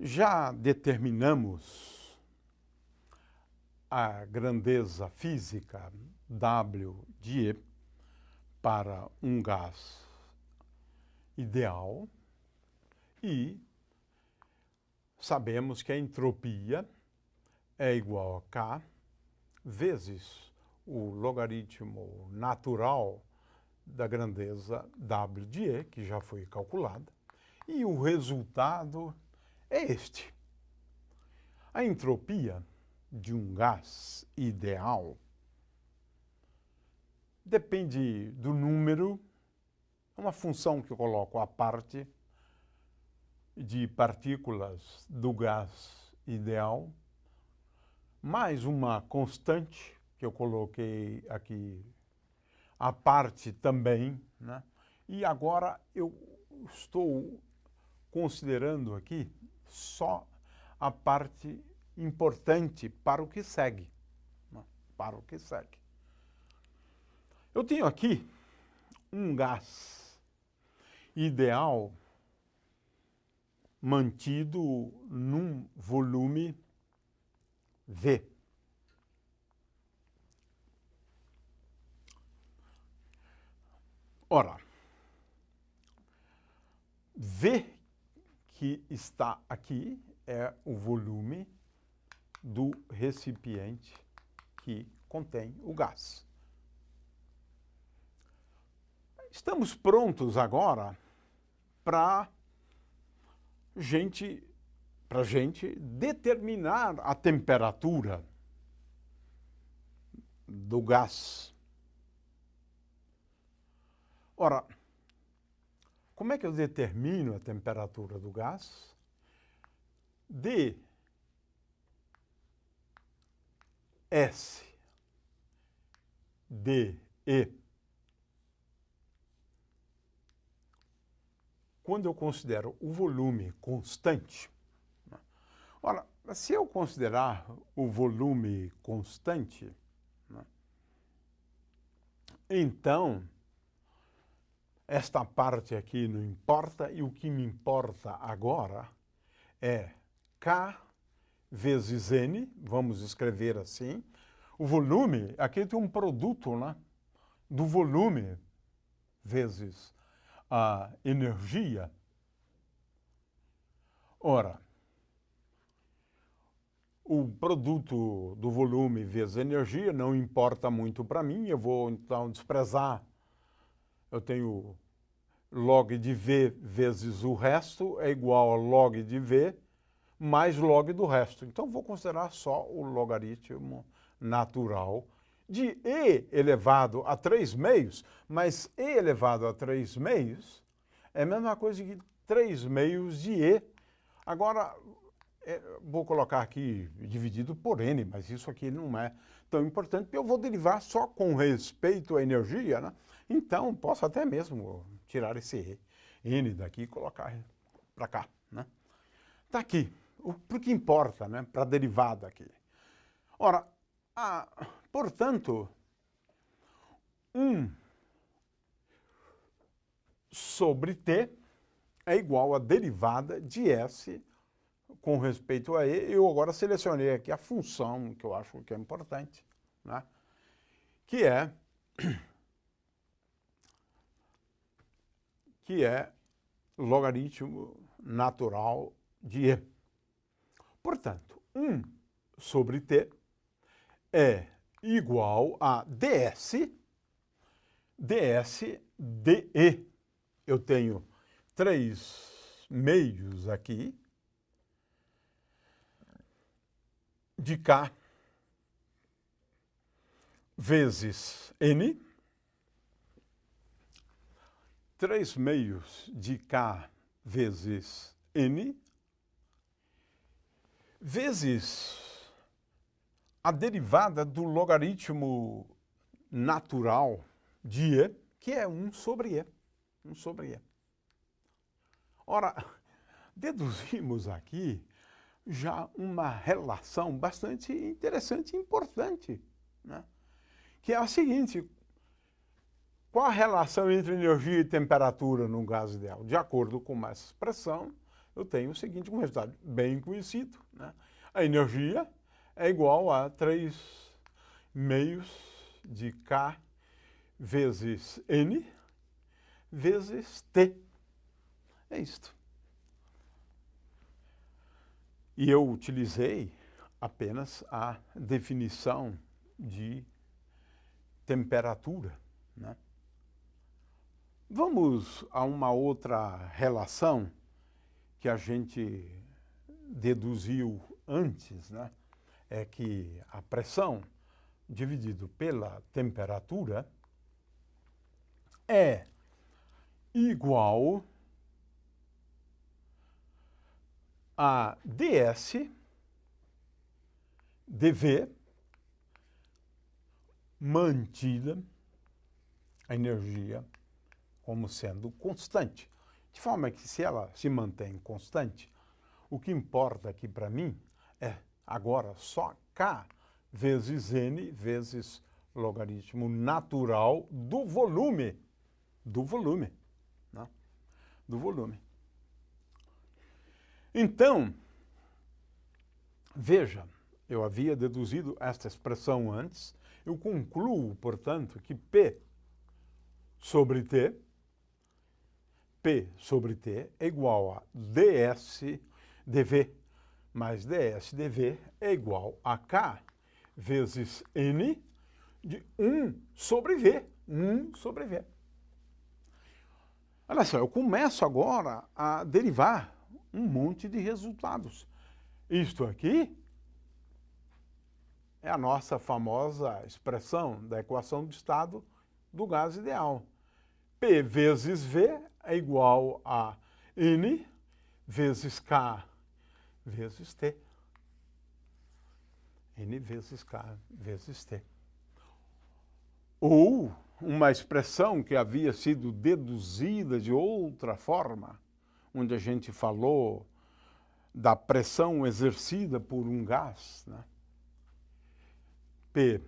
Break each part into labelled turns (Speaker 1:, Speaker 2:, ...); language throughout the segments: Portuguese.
Speaker 1: Já determinamos a grandeza física W de E para um gás ideal e sabemos que a entropia é igual a K vezes o logaritmo natural da grandeza W de E, que já foi calculada, e o resultado é este. A entropia de um gás ideal depende do número, uma função que eu coloco à parte, de partículas do gás ideal, mais uma constante que eu coloquei aqui à parte também, né? E agora eu estou considerando aqui só a parte importante para o que segue, né? Para o que segue. Eu tenho aqui um gás ideal mantido num volume V. Ora, V que está aqui é o volume do recipiente que contém o gás. Estamos prontos agora para gente determinar a temperatura do gás. Ora, como é que eu determino a temperatura do gás? dS dE, quando eu considero o volume constante. Ora, se eu considerar o volume constante, então esta parte aqui não importa, e o que me importa agora é K vezes N, vamos escrever assim. O volume, aqui tem um produto, né, do volume vezes a energia. Ora, o produto do volume vezes a energia não importa muito para mim, eu vou então desprezar. Eu tenho log de V vezes o resto é igual a log de V mais log do resto. Então, vou considerar só o logaritmo natural de E elevado a 3 meios, mas E elevado a 3 meios é a mesma coisa que 3 meios de E. Agora, vou colocar aqui dividido por N, mas isso aqui não é tão importante, porque eu vou derivar só com respeito à energia, né? Então, posso até mesmo tirar esse N daqui e colocar para cá, né? Está aqui. Por que importa, né? Para a derivada aqui. Ora, portanto, 1 sobre T é igual a derivada de S com respeito a E. Eu agora selecionei aqui a função que eu acho que é importante, né? Que é logaritmo natural de E. Portanto, 1 sobre T é igual a dS dE. Eu tenho 3 meios aqui de K vezes N, 3 meios de K vezes N, vezes a derivada do logaritmo natural de E, que é 1 sobre E. 1 sobre E. Ora, deduzimos aqui já uma relação bastante interessante e importante, né? Que é a seguinte: qual a relação entre energia e temperatura num gás ideal? De acordo com essa expressão, eu tenho o seguinte, um resultado bem conhecido, né? A energia é igual a 3 meios de K vezes N vezes T. É isto. E eu utilizei apenas a definição de temperatura, né? Vamos a uma outra relação que a gente deduziu antes, né? É que a pressão dividido pela temperatura é igual a ds dV mantida a energia como sendo constante. De forma que, se ela se mantém constante, o que importa aqui para mim é agora só K vezes N vezes logaritmo natural do volume. Do volume, né? Do volume. Então, veja, eu havia deduzido esta expressão antes, eu concluo, portanto, que P sobre T é igual a ds dV mais ds dV é igual a K vezes N de 1 sobre V. 1 sobre V. Olha só, eu começo agora a derivar um monte de resultados. Isto aqui é a nossa famosa expressão da equação de estado do gás ideal. P vezes V é igual a N vezes K vezes T. N vezes K vezes T. Ou uma expressão que havia sido deduzida de outra forma, onde a gente falou da pressão exercida por um gás, né? P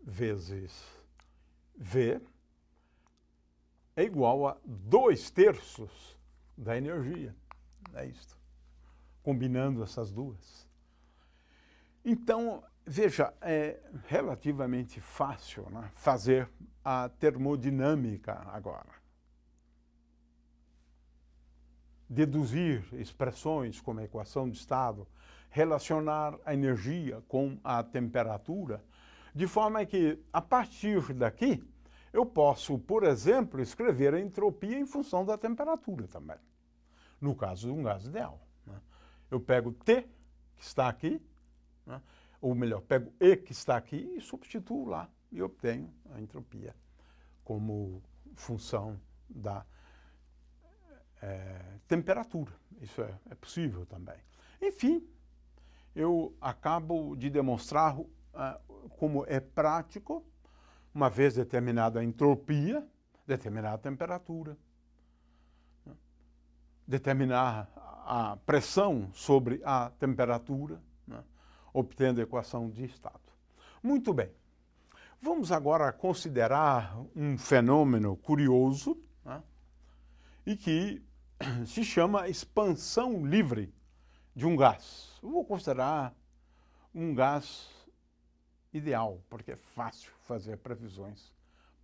Speaker 1: vezes V é igual a 2/3 da energia. É isto. Combinando essas duas. Então, veja, é relativamente fácil, né, fazer a termodinâmica agora. Deduzir expressões como a equação de estado, relacionar a energia com a temperatura, de forma que, a partir daqui, eu posso, por exemplo, escrever a entropia em função da temperatura também, no caso de um gás ideal, né? Eu pego T, que está aqui, né? Ou melhor, pego E, que está aqui, e substituo lá, e obtenho a entropia como função da temperatura. Isso é possível também. Enfim, eu acabo de demonstrar como é prático, uma vez determinada a entropia, determinar a temperatura, né? Determinar a pressão sobre a temperatura, né? Obtendo a equação de estado. Muito bem. Vamos agora considerar um fenômeno curioso, né? E que se chama expansão livre de um gás. Eu vou considerar um gás ideal, porque é fácil fazer previsões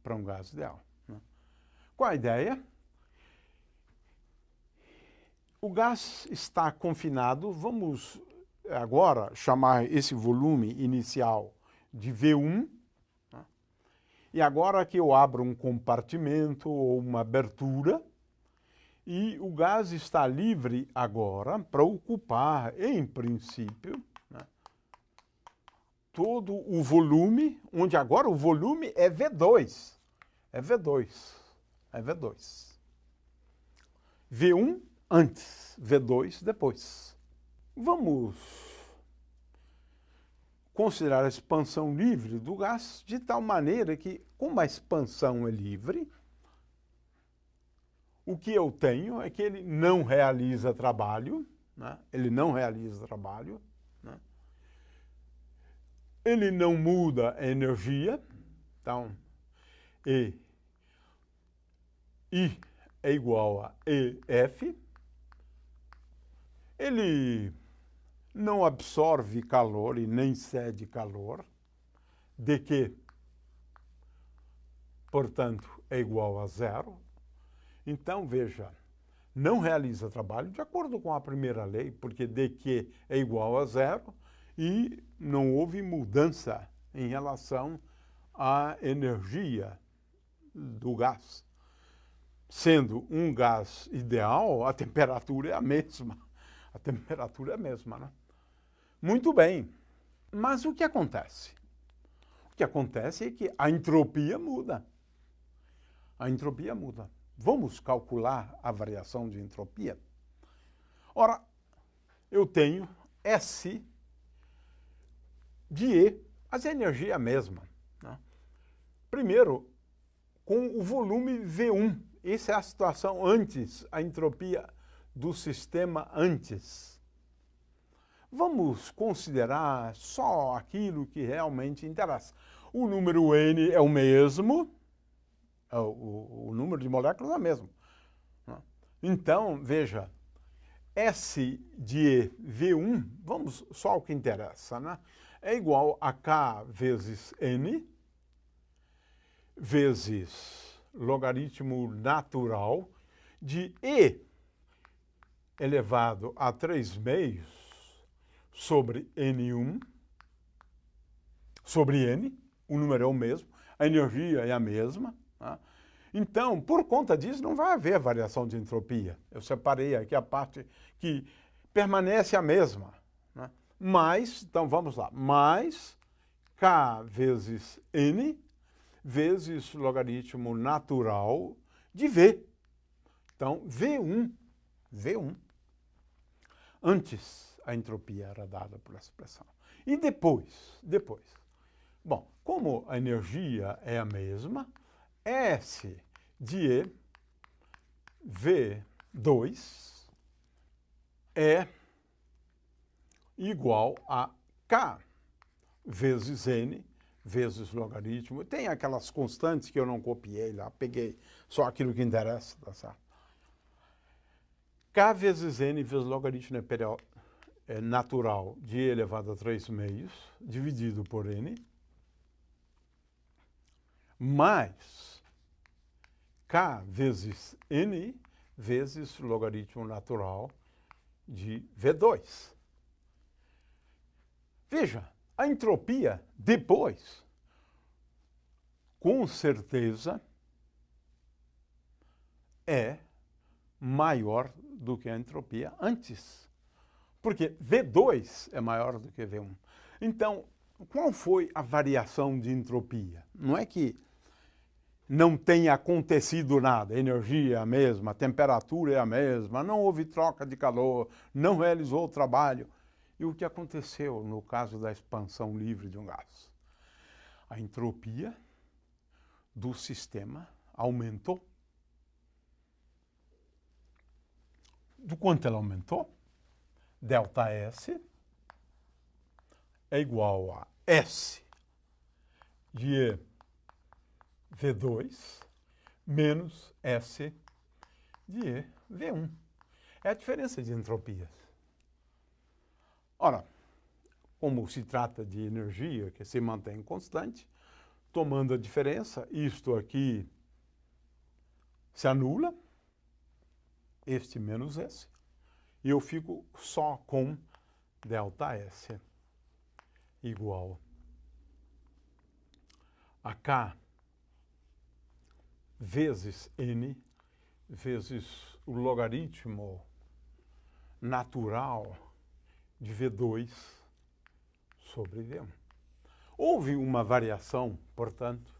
Speaker 1: para um gás ideal, né? Qual a ideia? O gás está confinado, vamos agora chamar esse volume inicial de V1, né? E agora que eu abro um compartimento ou uma abertura, e o gás está livre agora para ocupar, em princípio, né, todo o volume, onde agora o volume é V2. É V2. É V2. V1 antes, V2 depois. Vamos considerar a expansão livre do gás de tal maneira que, como a expansão é livre, o que eu tenho é que ele não realiza trabalho, né? Ele não realiza trabalho, né? Ele não muda a energia, então, I é igual a EF. Ele não absorve calor e nem cede calor. dQ, portanto, é igual a zero. Então, veja, não realiza trabalho de acordo com a primeira lei, porque dQ é igual a zero e não houve mudança em relação à energia do gás. Sendo um gás ideal, a temperatura é a mesma. A temperatura é a mesma, né? Muito bem, mas o que acontece? O que acontece é que a entropia muda. A entropia muda. Vamos calcular a variação de entropia? Ora, eu tenho S de E, mas a energia é a mesma, né? Primeiro, com o volume V1. Essa é a situação antes, a entropia do sistema antes. Vamos considerar só aquilo que realmente interessa. O número N é o mesmo, o número de moléculas é o mesmo. Então, veja, S de V1, vamos só o que interessa, né? É igual a K vezes N, vezes logaritmo natural de E elevado a 3/2 sobre N1, sobre N, o número é o mesmo, a energia é a mesma, tá? Então, por conta disso, não vai haver variação de entropia. Eu separei aqui a parte que permanece a mesma, né? Mais, então vamos lá, mais K vezes N vezes logaritmo natural de V. Então, V1. Antes, a entropia era dada por essa expressão. E depois? Bom, como a energia é a mesma, S de E, V2, é igual a K vezes N, vezes logaritmo. Tem aquelas constantes que eu não copiei lá, peguei só aquilo que interessa, tá certo? K vezes N vezes logaritmo natural de E elevado a 3/2, dividido por N, mais K vezes N vezes logaritmo natural de V2. Veja, a entropia depois, com certeza, é maior do que a entropia antes. Porque V2 é maior do que V1. Então, qual foi a variação de entropia? Não é que não tenha acontecido nada, a energia é a mesma, a temperatura é a mesma, não houve troca de calor, não realizou o trabalho. E o que aconteceu no caso da expansão livre de um gás? A entropia do sistema aumentou. Do quanto ela aumentou? ΔS é igual a S de V2 menos S de V1. É a diferença de entropias. Ora, como se trata de energia que se mantém constante, tomando a diferença, isto aqui se anula, este menos esse, e eu fico só com ΔS igual a K vezes N vezes o logaritmo natural de V2 sobre V1. Houve uma variação, portanto,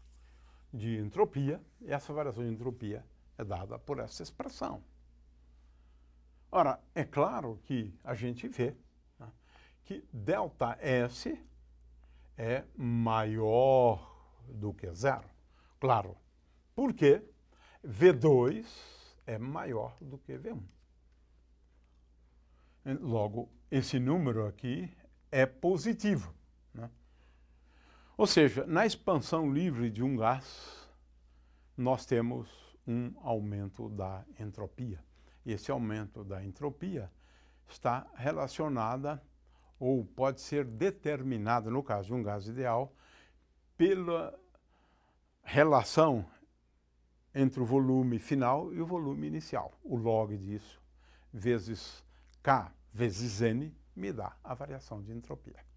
Speaker 1: de entropia, e essa variação de entropia é dada por essa expressão. Ora, é claro que a gente vê, né, que ΔS é maior do que zero. Claro, porque V2 é maior do que V1. Logo, esse número aqui é positivo, né? Ou seja, na expansão livre de um gás, nós temos um aumento da entropia. Esse aumento da entropia está relacionada ou pode ser determinada, no caso de um gás ideal, pela relação entre o volume final e o volume inicial. O log disso vezes K vezes N me dá a variação de entropia.